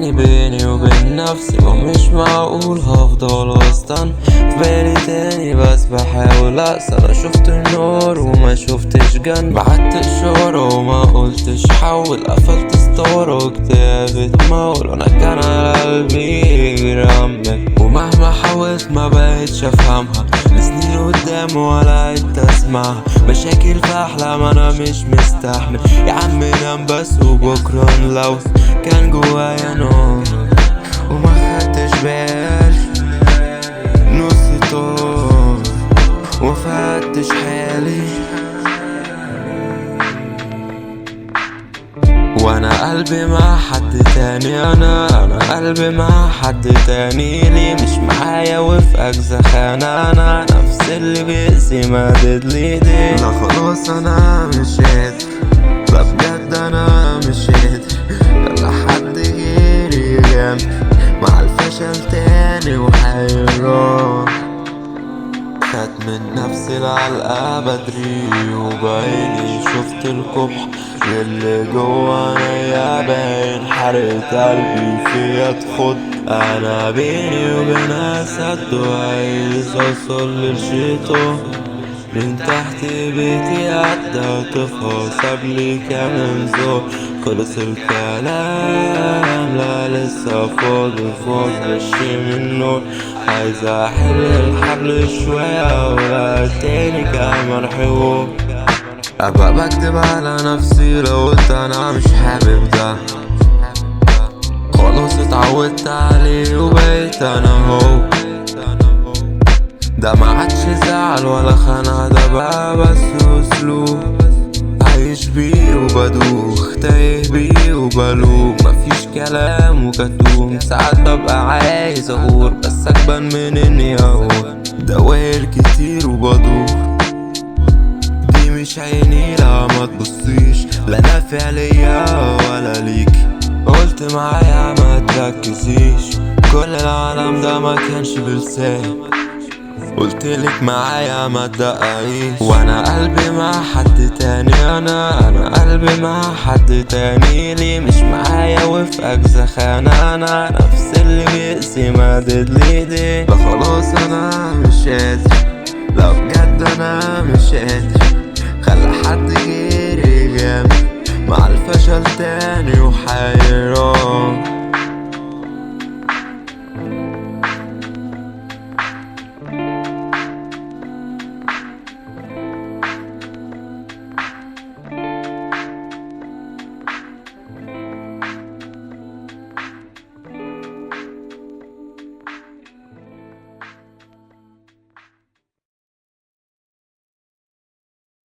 تاني بيني وبين نفسي، ومش معقول هفضل استنى في بالي تاني، بس بحاول انسى. انا شفت النور وما شفتش جنة، بعدت اشارة وما قلتش حول، قفلت ستارة وكتابة مول. وانا كان على قلبي يرمك، ومهما حاولت ما بقتش افهمها، لسنين قدام ولا عدت اسمعها. مشاكل في احلام انا مش مستحمل، يا عم نام بس وبكره نلوث. كان جوايا نور وما خدتش بالي، نص طار ومفتش حالي، وانا قلبي مع حد تاني. انا قلبي مع حد تاني، ليه مش معايا وفي اجزا خانة؟ انا نفس اللي بيأذي مادد لي ايدي. لا خلاص انا مش قادر، لا بجد انا مش قادر، يلا حد غيري جنبي مع الفشل تاني وحيران. خدت من نفسي العلقة بدري، وبعيني شفت القبح اللي جوا عينيا باين. حرقت قلبي فيا تخد، انا بيني وبينها سد، وعايز اوصل للشيطان من تحت بيتي. عدى طفل سابلي كام زور، خلص الكلام لا لسه فاضل وشي من نور. عايز احل الحبل شوية ولا تاني كمان حوار. ابقى بكتب على نفسي لو قلت انا مش حابب ده، خلاص اتعودت عليه وبقيت انا هو. ده ما عادش زعل ولا خناقة، ده بقى بس اسلوب عايش بيه وبدوخ، تايه بيه وبلوم. مفيش كلام وكتوم، ساعات ببقى عايز اغور بس اكبر من اني اقول. دوائر كتير وبدور، دي مش عيني لا ما تبصيش، لا نافع ليا ولا ليكي. قلت معايا ما تركزيش، كل العالم ده ما كانش بلسان. قلتلك معايا ما تدققيش، وانا قلبي مع حد تاني. انا قلبي مع حد تاني، ليه مش معايا وفي اجزا خانة؟ انا نفس اللي بيأذي مادد لي ايدي. لا خلاص انا مش قادر، لا بجد انا مش قادر، خلي حد غيري جنبي مع الفشل تاني